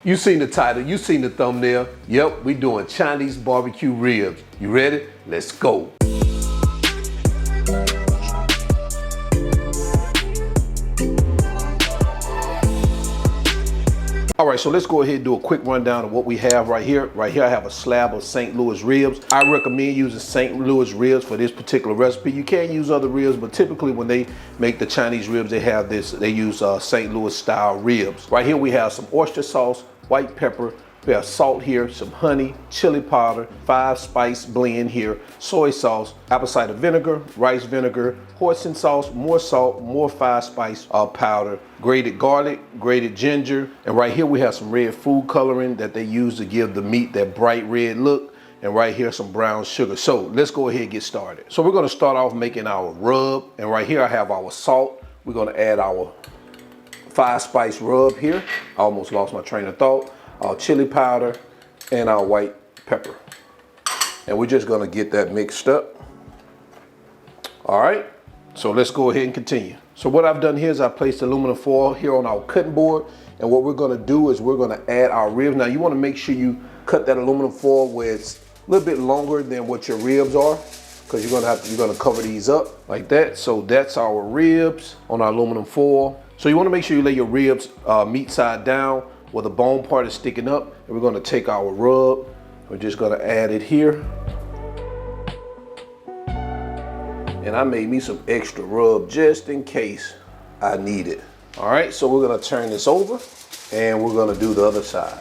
You seen the title, you seen the thumbnail. Yep, we doing Chinese barbecue ribs. You ready? Let's go. All right, so let's go ahead and do a quick rundown of what we have right here. Right here, I have a slab of St. Louis ribs. I recommend using St. Louis ribs for this particular recipe. You can use other ribs, but typically when they make the Chinese ribs, they have this, they use St. Louis style ribs. Right here, we have some oyster sauce, white pepper, we have salt here, some honey, chili powder, 5-spice blend here, soy sauce, apple cider vinegar, rice vinegar, hoisin sauce, more salt, more 5-spice powder, grated garlic, grated ginger, and right here we have some red food coloring that they use to give the meat that bright red look, and right here some brown sugar. So let's go ahead and get started. So we're gonna start off making our rub, and right here I have our salt. We're gonna add our 5-spice rub here. I almost lost my train of thought. Our chili powder and our white pepper. And we're just gonna get that mixed up. All right, so let's go ahead and continue. So what I've done here is I placed aluminum foil here on our cutting board, and what we're gonna do is we're gonna add our ribs. Now you wanna make sure you cut that aluminum foil where it's a little bit longer than what your ribs are, because you're gonna cover these up like that. So that's our ribs on our aluminum foil. So you wanna make sure you lay your ribs meat side down where the bone part is sticking up, and we're gonna take our rub. We're just gonna add it here. And I made me some extra rub just in case I need it. All right, so we're gonna turn this over and we're gonna do the other side.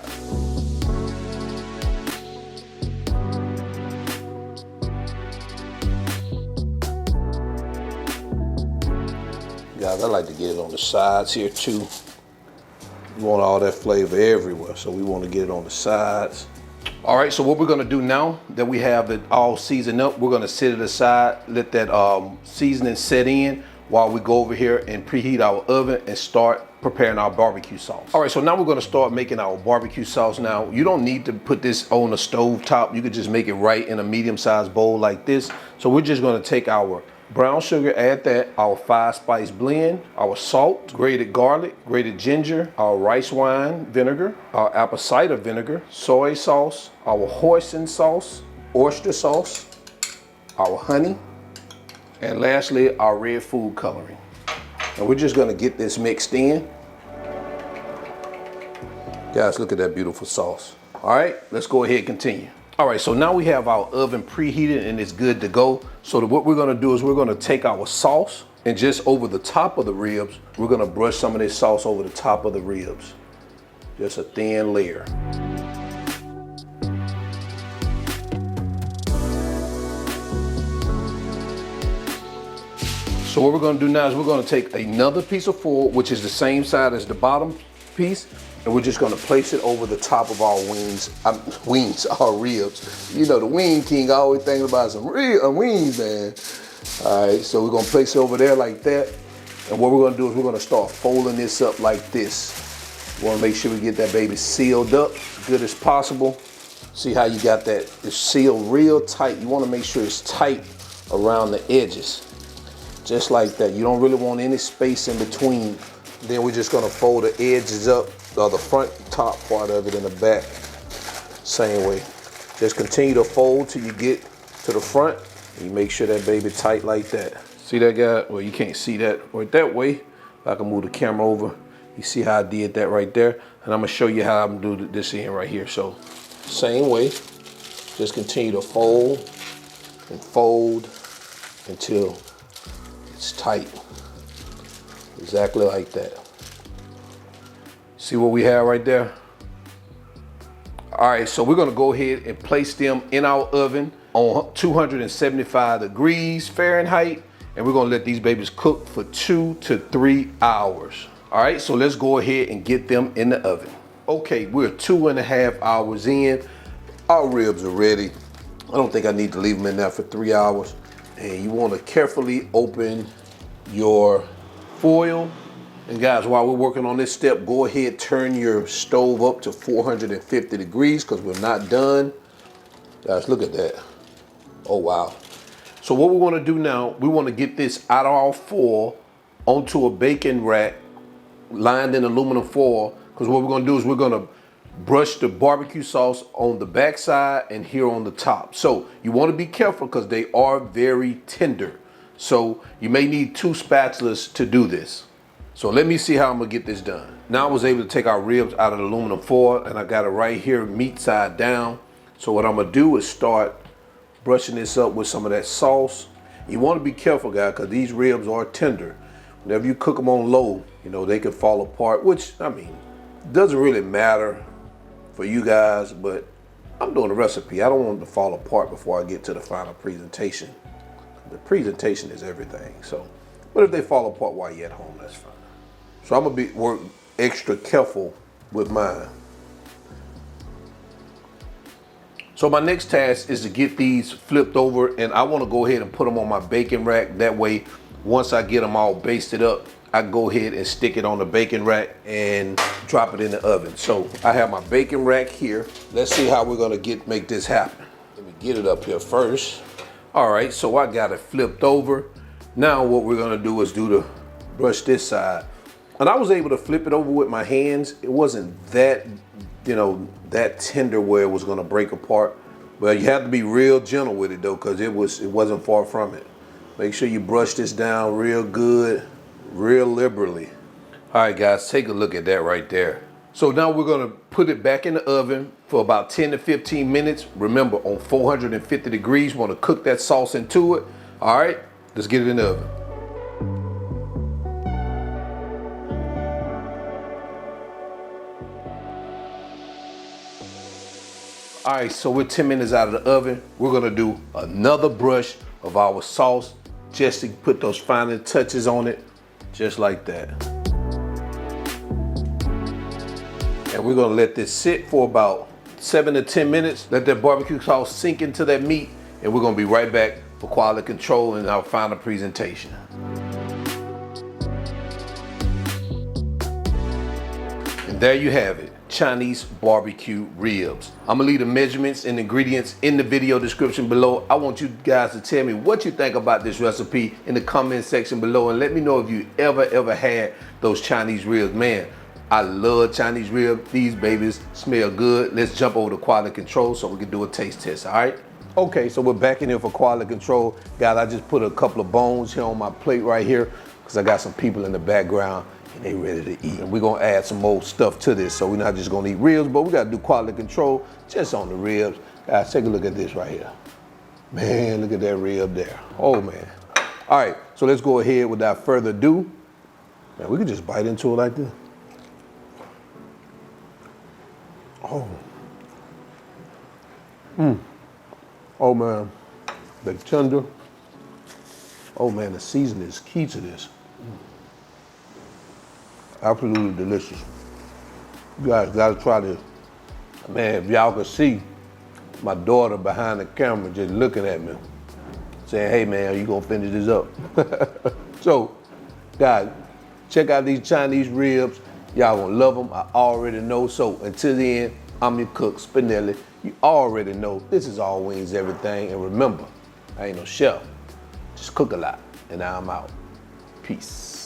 Guys, I like to get it on the sides here too. We want all that flavor everywhere, so we want to get it on the sides. All right, so what we're gonna do now that we have it all seasoned up, we're gonna set it aside, let that seasoning set in while we go over here and preheat our oven and start preparing our barbecue sauce. All right, so now we're gonna start making our barbecue sauce. Now, you don't need to put this on the stove top. You could just make it right in a medium-sized bowl like this. So we're just gonna take our brown sugar, add that, our 5-spice blend, our salt, grated garlic, grated ginger, our rice wine vinegar, our apple cider vinegar, soy sauce, our hoisin sauce, oyster sauce, our honey, and lastly, our red food coloring. And we're just gonna get this mixed in. Guys, look at that beautiful sauce. All right, let's go ahead and continue. All right, so now we have our oven preheated and it's good to go. So what we're gonna do is we're gonna take our sauce and just over the top of the ribs, we're gonna brush some of this sauce over the top of the ribs. Just a thin layer. So what we're gonna do now is we're gonna take another piece of foil, which is the same side as the bottom piece, and we're just gonna place it over the top of our our ribs. You know, the wing king always thinking about some wings, man. All right, so we're gonna place it over there like that. And what we're gonna do is we're gonna start folding this up like this. We wanna make sure we get that baby sealed up as good as possible. See how you got that, it's sealed real tight. You wanna make sure it's tight around the edges. Just like that. You don't really want any space in between. Then we're just gonna fold the edges up, the front top part of it in the back, same way. Just continue to fold till you get to the front, and you make sure that baby tight like that. See that, guy? Well, you can't see that right that way. I can move the camera over. You see how I did that right there? And I'm gonna show you how I'm gonna do this in right here. So, same way, just continue to fold and fold until it's tight. Exactly like that. See what we have right there? All right, so we're gonna go ahead and place them in our oven on 275 degrees Fahrenheit, and we're gonna let these babies cook for 2 to 3 hours. All right, so let's go ahead and get them in the oven. Okay, we're 2.5 hours in. Our ribs are ready. I don't think I need to leave them in there for 3 hours. And you wanna carefully open your foil. And guys, while we're working on this step, go ahead, turn your stove up to 450 degrees because we're not done. Guys, look at that. Oh, wow. So what we want to do now, we want to get this out of our foil onto a baking rack lined in aluminum foil, because what we're going to do is we're going to brush the barbecue sauce on the back side and here on the top. So you want to be careful because they are very tender. So you may need 2 spatulas to do this. So let me see how I'm gonna get this done. Now I was able to take our ribs out of the aluminum foil and I got it right here, meat side down. So what I'm gonna do is start brushing this up with some of that sauce. You wanna be careful, guys, because these ribs are tender. Whenever you cook them on low, you know, they can fall apart, which, I mean, doesn't really matter for you guys, but I'm doing a recipe. I don't want it to fall apart before I get to the final presentation. The presentation is everything, so. But if they fall apart while you're at home, that's fine. So I'm gonna work extra careful with mine. So my next task is to get these flipped over, and I wanna go ahead and put them on my baking rack. That way, once I get them all basted up, I can go ahead and stick it on the baking rack and drop it in the oven. So I have my baking rack here. Let's see how we're gonna make this happen. Let me get it up here first. All right, so I got it flipped over. Now what we're gonna do is brush this side. And I was able to flip it over with my hands. It wasn't that, that tender where it was gonna break apart. But you have to be real gentle with it though, because it wasn't far from it. Make sure you brush this down real good, real liberally. All right guys, take a look at that right there. So now we're gonna put it back in the oven for about 10 to 15 minutes. Remember, on 450 degrees, you wanna cook that sauce into it. All right, let's get it in the oven. All right, so we're 10 minutes out of the oven. We're gonna do another brush of our sauce just to put those final touches on it, just like that. And we're gonna let this sit for about 7 to 10 minutes. Let that barbecue sauce sink into that meat, and we're gonna be right back for quality control and our final presentation. And there you have it, Chinese BBQ ribs. I'm gonna leave the measurements and ingredients in the video description below. I want you guys to tell me what you think about this recipe in the comment section below, and let me know if you ever had those Chinese ribs. Man, I love Chinese ribs. These babies smell good. Let's jump over to quality control so we can do a taste test, all right? Okay, so we're back in here for quality control. Guys, I just put a couple of bones here on my plate right here because I got some people in the background and they ready to eat. And we're gonna add some more stuff to this, so we're not just gonna eat ribs, but we gotta do quality control just on the ribs. Guys, take a look at this right here. Man, look at that rib there. Oh man. All right, so let's go ahead without further ado. Man, we could just bite into it like this. Oh. Oh man, the tender. Oh man, the seasoning is key to this. Absolutely delicious. You guys gotta try this. Man, if y'all could see my daughter behind the camera just looking at me, saying, hey man, are you gonna finish this up? So, guys, check out these Chinese ribs. Y'all gonna love them, I already know. So until the end, I'm your cook, Spinelli. You already know this is all wings, everything. And remember, I ain't no chef, just cook a lot. And now I'm out. Peace.